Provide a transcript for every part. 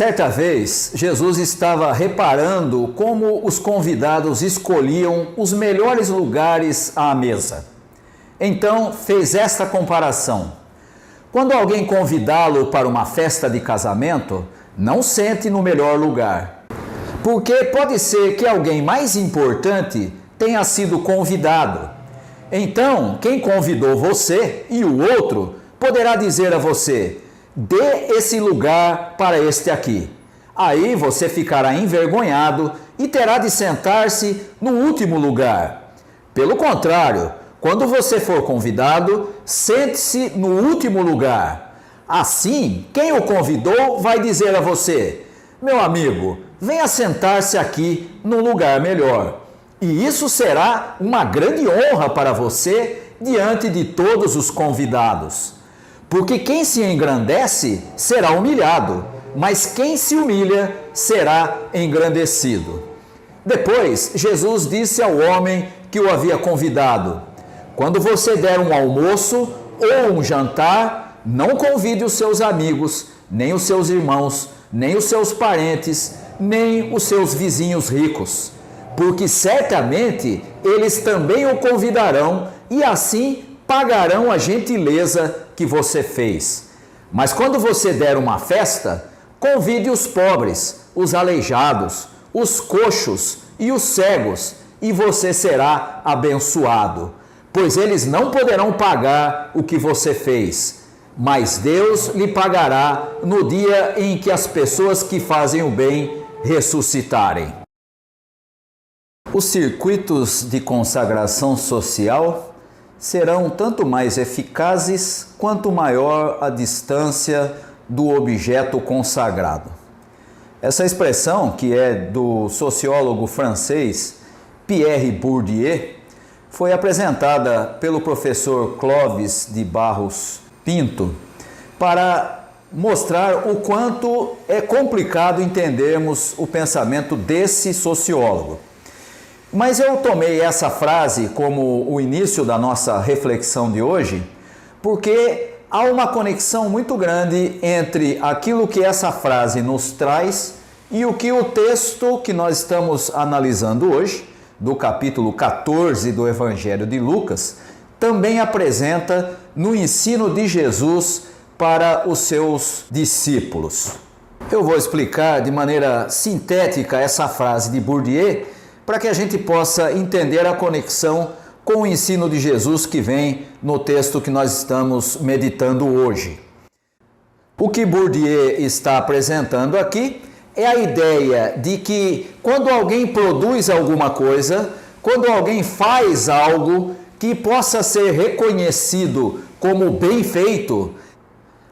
Certa vez, Jesus estava reparando como os convidados escolhiam os melhores lugares à mesa. Então, fez esta comparação. Quando alguém convidá-lo para uma festa de casamento, não sente no melhor lugar. Porque pode ser que alguém mais importante tenha sido convidado. Então, quem convidou você e o outro poderá dizer a você: dê esse lugar para este aqui. Aí você ficará envergonhado e terá de sentar-se no último lugar. Pelo contrário, quando você for convidado, sente-se no último lugar. Assim, quem o convidou vai dizer a você: meu amigo, venha sentar-se aqui num lugar melhor. E isso será uma grande honra para você diante de todos os convidados. Porque quem se engrandece será humilhado, mas quem se humilha será engrandecido. Depois, Jesus disse ao homem que o havia convidado: quando você der um almoço ou um jantar, não convide os seus amigos, nem os seus irmãos, nem os seus parentes, nem os seus vizinhos ricos, porque certamente eles também o convidarão e assim pagarão a gentileza que você fez. Mas quando você der uma festa, convide os pobres, os aleijados, os coxos e os cegos, e você será abençoado, pois eles não poderão pagar o que você fez, mas Deus lhe pagará no dia em que as pessoas que fazem o bem ressuscitarem. Os circuitos de consagração social serão tanto mais eficazes quanto maior a distância do objeto consagrado. Essa expressão, que é do sociólogo francês Pierre Bourdieu, foi apresentada pelo professor Clóvis de Barros Pinto para mostrar o quanto é complicado entendermos o pensamento desse sociólogo. Mas eu tomei essa frase como o início da nossa reflexão de hoje, porque há uma conexão muito grande entre aquilo que essa frase nos traz e o que o texto que nós estamos analisando hoje, do capítulo 14 do Evangelho de Lucas, também apresenta no ensino de Jesus para os seus discípulos. Eu vou explicar de maneira sintética essa frase de Bourdieu, para que a gente possa entender a conexão com o ensino de Jesus que vem no texto que nós estamos meditando hoje. O que Bourdieu está apresentando aqui é a ideia de que quando alguém produz alguma coisa, quando alguém faz algo que possa ser reconhecido como bem feito,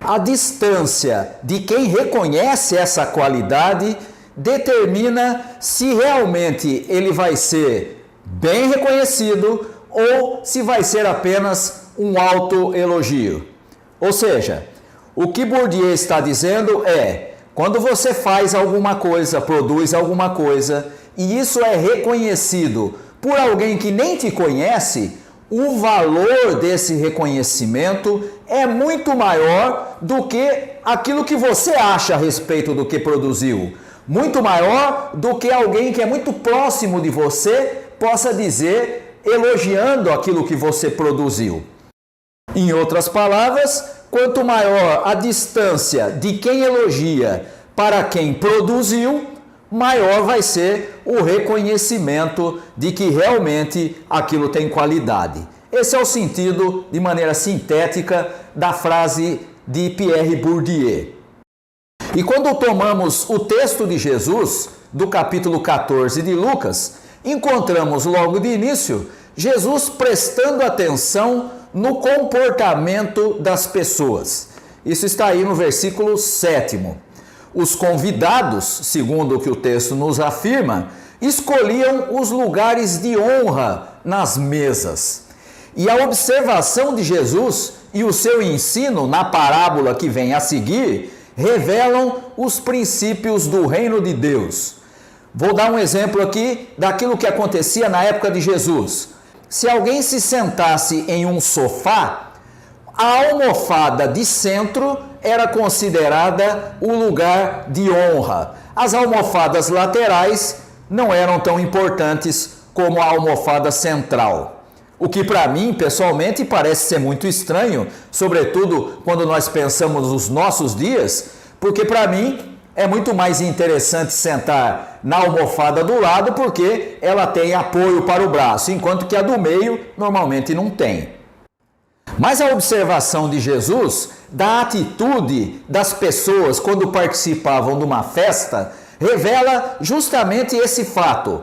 a distância de quem reconhece essa qualidade determina se realmente ele vai ser bem reconhecido ou se vai ser apenas um autoelogio. Ou seja, o que Bourdieu está dizendo é: quando você faz alguma coisa, produz alguma coisa, e isso é reconhecido por alguém que nem te conhece, o valor desse reconhecimento é muito maior do que aquilo que você acha a respeito do que produziu. Muito maior do que alguém que é muito próximo de você possa dizer, elogiando aquilo que você produziu. Em outras palavras, quanto maior a distância de quem elogia para quem produziu, maior vai ser o reconhecimento de que realmente aquilo tem qualidade. Esse é o sentido, de maneira sintética, da frase de Pierre Bourdieu. E quando tomamos o texto de Jesus, do capítulo 14 de Lucas, encontramos logo de início Jesus prestando atenção no comportamento das pessoas. Isso está aí no versículo 7º. Os convidados, segundo o que o texto nos afirma, escolhiam os lugares de honra nas mesas. E a observação de Jesus e o seu ensino na parábola que vem a seguir revelam os princípios do reino de Deus. Vou dar um exemplo aqui daquilo que acontecia na época de Jesus. Se alguém se sentasse em um sofá, a almofada de centro era considerada o lugar de honra. As almofadas laterais não eram tão importantes como a almofada central. O que para mim, pessoalmente, parece ser muito estranho, sobretudo quando nós pensamos nos nossos dias, porque para mim é muito mais interessante sentar na almofada do lado porque ela tem apoio para o braço, enquanto que a do meio normalmente não tem. Mas a observação de Jesus da atitude das pessoas quando participavam de uma festa revela justamente esse fato.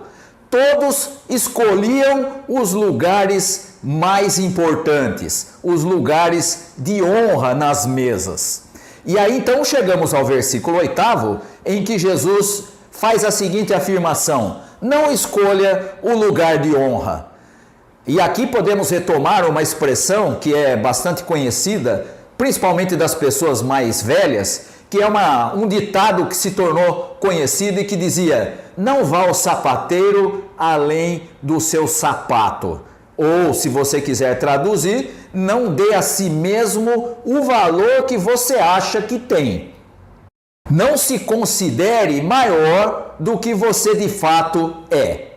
Todos escolhiam os lugares mais importantes, os lugares de honra nas mesas. E aí então chegamos ao versículo 8, em que Jesus faz a seguinte afirmação: não escolha o lugar de honra. E aqui podemos retomar uma expressão que é bastante conhecida, principalmente das pessoas mais velhas, que é um ditado que se tornou conhecido e que dizia: não vá ao sapateiro além do seu sapato. Ou, se você quiser traduzir, não dê a si mesmo o valor que você acha que tem. Não se considere maior do que você de fato é.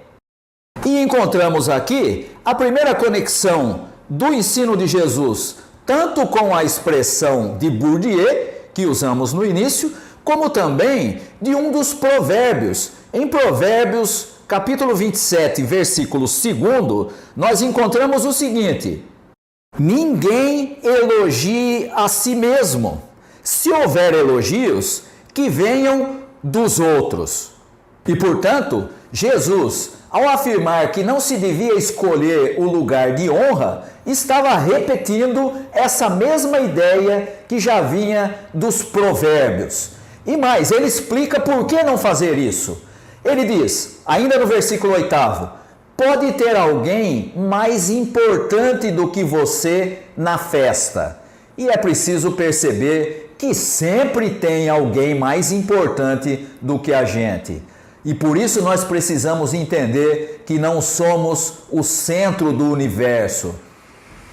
E encontramos aqui a primeira conexão do ensino de Jesus, tanto com a expressão de Bourdieu, que usamos no início, como também de um dos provérbios. Em Provérbios, capítulo 27, versículo 2, nós encontramos o seguinte: ninguém elogie a si mesmo. Se houver elogios, que venham dos outros. E, portanto, Jesus, ao afirmar que não se devia escolher o lugar de honra, estava repetindo essa mesma ideia que já vinha dos provérbios. E mais, ele explica por que não fazer isso. Ele diz, ainda no versículo 8, pode ter alguém mais importante do que você na festa. E é preciso perceber que sempre tem alguém mais importante do que a gente. E por isso nós precisamos entender que não somos o centro do universo.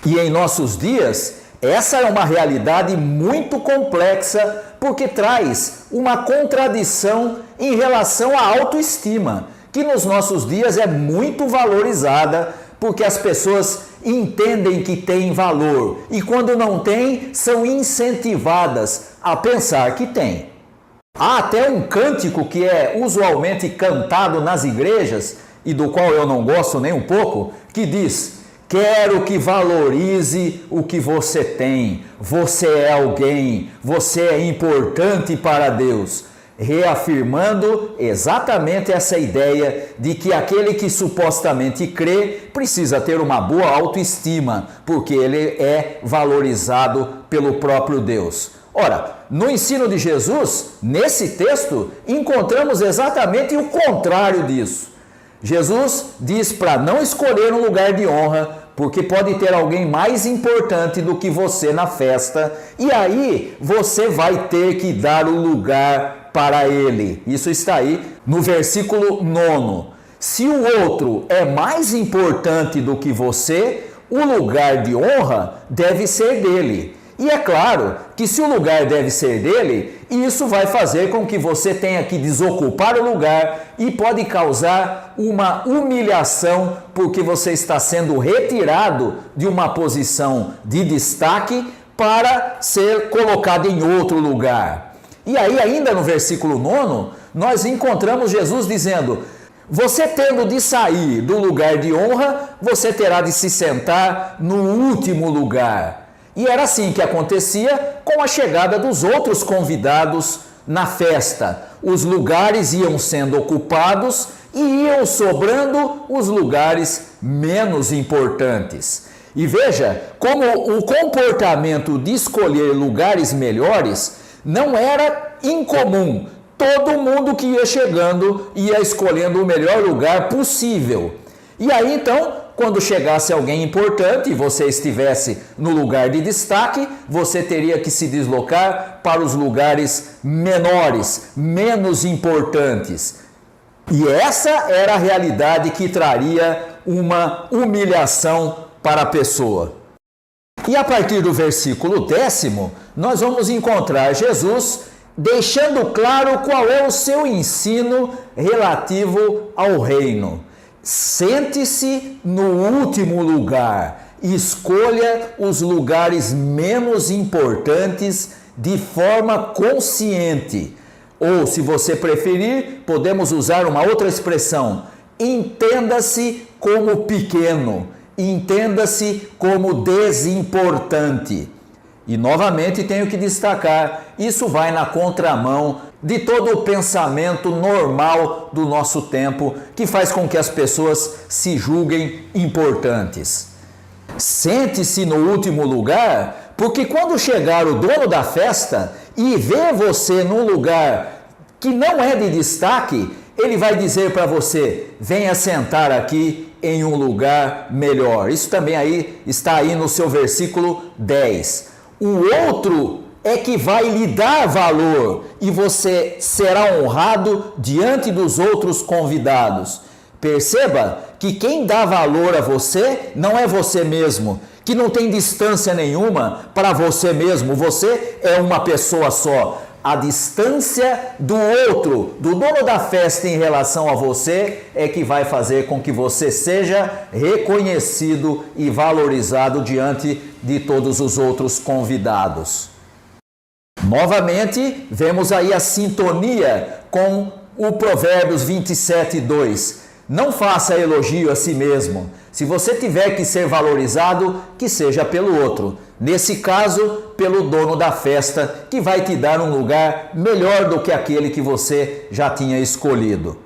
E em nossos dias, essa é uma realidade muito complexa, porque traz uma contradição em relação à autoestima, que nos nossos dias é muito valorizada, porque as pessoas entendem que tem valor e quando não tem, são incentivadas a pensar que tem. Há até um cântico que é usualmente cantado nas igrejas, e do qual eu não gosto nem um pouco, que diz: quero que valorize o que você tem, você é alguém, você é importante para Deus. Reafirmando exatamente essa ideia de que aquele que supostamente crê precisa ter uma boa autoestima, porque ele é valorizado pelo próprio Deus. Ora, no ensino de Jesus, nesse texto, encontramos exatamente o contrário disso. Jesus diz para não escolher um lugar de honra, porque pode ter alguém mais importante do que você na festa, e aí você vai ter que dar o lugar para ele. Isso está aí no versículo 9. Se o outro é mais importante do que você, o lugar de honra deve ser dele. E é claro que se o lugar deve ser dele, isso vai fazer com que você tenha que desocupar o lugar e pode causar uma humilhação, porque você está sendo retirado de uma posição de destaque para ser colocado em outro lugar. E aí, ainda no versículo 9, nós encontramos Jesus dizendo: você tendo de sair do lugar de honra, você terá de se sentar no último lugar. E era assim que acontecia com a chegada dos outros convidados na festa. Os lugares iam sendo ocupados e iam sobrando os lugares menos importantes. E veja como o comportamento de escolher lugares melhores não era incomum. Todo mundo que ia chegando ia escolhendo o melhor lugar possível. E aí então, quando chegasse alguém importante e você estivesse no lugar de destaque, você teria que se deslocar para os lugares menores, menos importantes. E essa era a realidade que traria uma humilhação para a pessoa. E a partir do versículo 10, nós vamos encontrar Jesus deixando claro qual é o seu ensino relativo ao reino. Sente-se no último lugar, escolha os lugares menos importantes de forma consciente. Ou, se você preferir, podemos usar uma outra expressão: entenda-se como pequeno, entenda-se como desimportante. E novamente tenho que destacar, isso vai na contramão de todo o pensamento normal do nosso tempo, que faz com que as pessoas se julguem importantes. Sente-se no último lugar, porque quando chegar o dono da festa e ver você num lugar que não é de destaque, ele vai dizer para você: venha sentar aqui em um lugar melhor. Isso também está aí no seu versículo 10. O outro é que vai lhe dar valor e você será honrado diante dos outros convidados. Perceba que quem dá valor a você não é você mesmo, que não tem distância nenhuma para você mesmo. Você é uma pessoa só. A distância do outro, do dono da festa em relação a você, é que vai fazer com que você seja reconhecido e valorizado diante de todos os outros convidados. Novamente, vemos aí a sintonia com o Provérbios 27:2. Não faça elogio a si mesmo. Se você tiver que ser valorizado, que seja pelo outro. Nesse caso, pelo dono da festa, que vai te dar um lugar melhor do que aquele que você já tinha escolhido.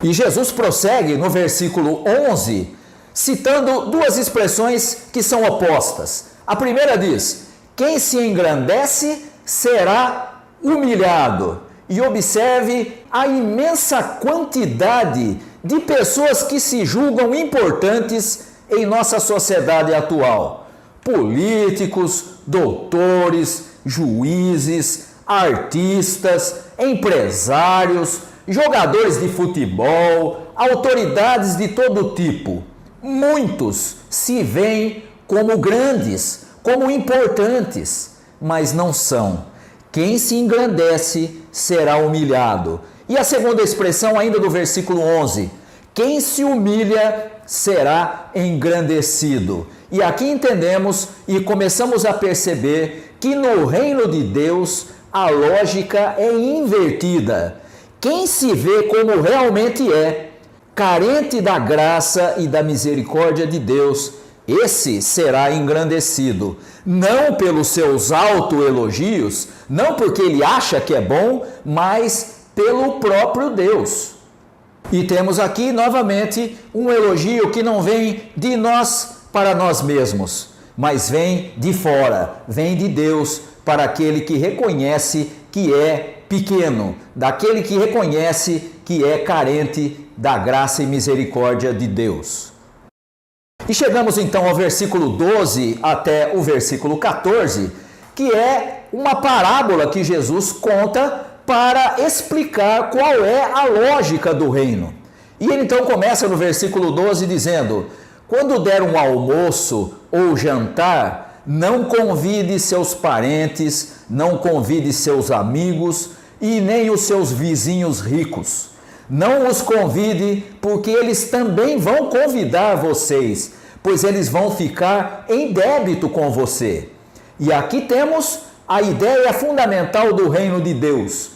E Jesus prossegue no versículo 11, citando duas expressões que são opostas. A primeira diz: quem se engrandece será humilhado. E observe a imensa quantidade de pessoas que se julgam importantes em nossa sociedade atual. Políticos, doutores, juízes, artistas, empresários, jogadores de futebol, autoridades de todo tipo. Muitos se veem como grandes, como importantes, mas não são. Quem se engrandece será humilhado. E a segunda expressão, ainda do versículo 11: quem se humilha será engrandecido. E aqui entendemos e começamos a perceber que no reino de Deus a lógica é invertida. Quem se vê como realmente é, carente da graça e da misericórdia de Deus, esse será engrandecido, não pelos seus autoelogios, não porque ele acha que é bom, mas pelo próprio Deus. E temos aqui novamente um elogio que não vem de nós para nós mesmos, mas vem de fora, vem de Deus para aquele que reconhece que é pequeno, daquele que reconhece que é carente da graça e misericórdia de Deus. E chegamos então ao versículo 12 até o versículo 14, que é uma parábola que Jesus conta para explicar qual é a lógica do reino. E ele então começa no versículo 12 dizendo: quando der um almoço ou jantar, não convide seus parentes, não convide seus amigos e nem os seus vizinhos ricos. Não os convide, porque eles também vão convidar vocês, pois eles vão ficar em débito com você. E aqui temos a ideia fundamental do reino de Deus.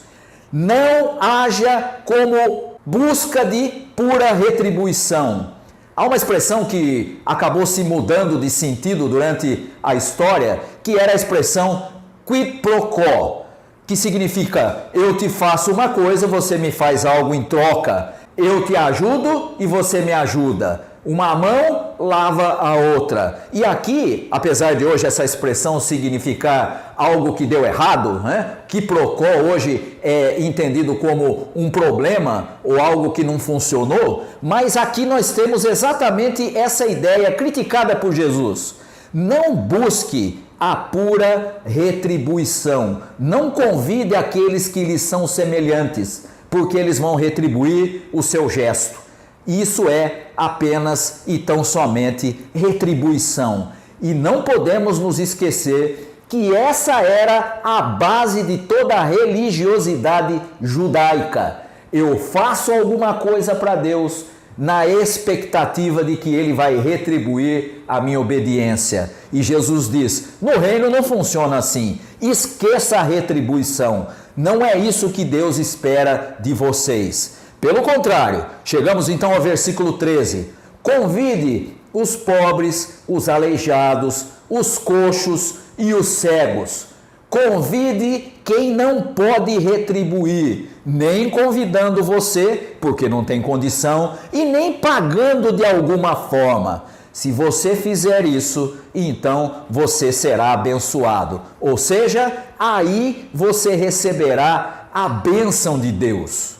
Não haja como busca de pura retribuição. Há uma expressão que acabou se mudando de sentido durante a história, que era a expressão quid pro quo, que significa: eu te faço uma coisa, você me faz algo em troca. Eu te ajudo e você me ajuda. Uma mão lava a outra. E aqui, apesar de hoje essa expressão significar algo que deu errado, quiprocó hoje é entendido como um problema ou algo que não funcionou, mas aqui nós temos exatamente essa ideia criticada por Jesus. Não busque a pura retribuição. Não convide aqueles que lhes são semelhantes, porque eles vão retribuir o seu gesto. Isso é apenas e tão somente retribuição. E não podemos nos esquecer que essa era a base de toda a religiosidade judaica. Eu faço alguma coisa para Deus na expectativa de que Ele vai retribuir a minha obediência. E Jesus diz, no reino não funciona assim. Esqueça a retribuição. Não é isso que Deus espera de vocês. Pelo contrário, chegamos então ao versículo 13. Convide os pobres, os aleijados, os coxos e os cegos. Convide quem não pode retribuir, nem convidando você, porque não tem condição, e nem pagando de alguma forma. Se você fizer isso, então você será abençoado. Ou seja, aí você receberá a bênção de Deus.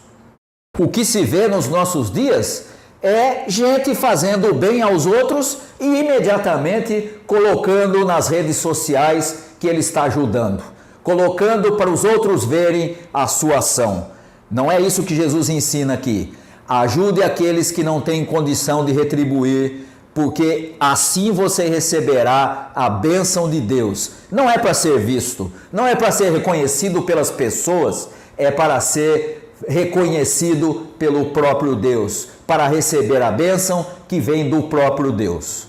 O que se vê nos nossos dias é gente fazendo o bem aos outros e imediatamente colocando nas redes sociais que ele está ajudando, colocando para os outros verem a sua ação. Não é isso que Jesus ensina aqui. Ajude aqueles que não têm condição de retribuir, porque assim você receberá a bênção de Deus. Não é para ser visto, não é para ser reconhecido pelas pessoas, é para ser reconhecido pelo próprio Deus, para receber a bênção que vem do próprio Deus.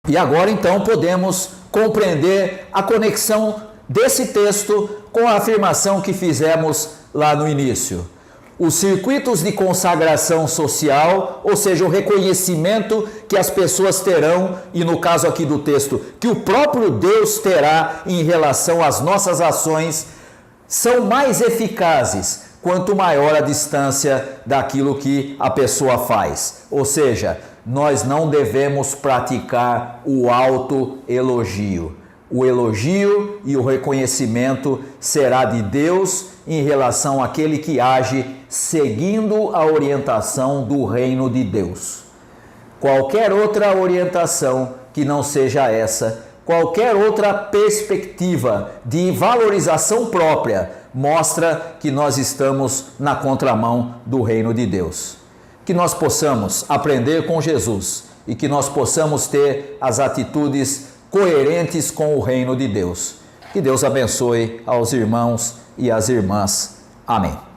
E agora então podemos compreender a conexão desse texto com a afirmação que fizemos lá no início. Os circuitos de consagração social, ou seja, o reconhecimento que as pessoas terão, e no caso aqui do texto, que o próprio Deus terá em relação às nossas ações, são mais eficazes quanto maior a distância daquilo que a pessoa faz. Ou seja, nós não devemos praticar o autoelogio. O elogio e o reconhecimento será de Deus em relação àquele que age seguindo a orientação do reino de Deus. Qualquer outra orientação que não seja essa, qualquer outra perspectiva de valorização própria, mostra que nós estamos na contramão do reino de Deus. Que nós possamos aprender com Jesus e que nós possamos ter as atitudes coerentes com o reino de Deus. Que Deus abençoe aos irmãos e às irmãs. Amém.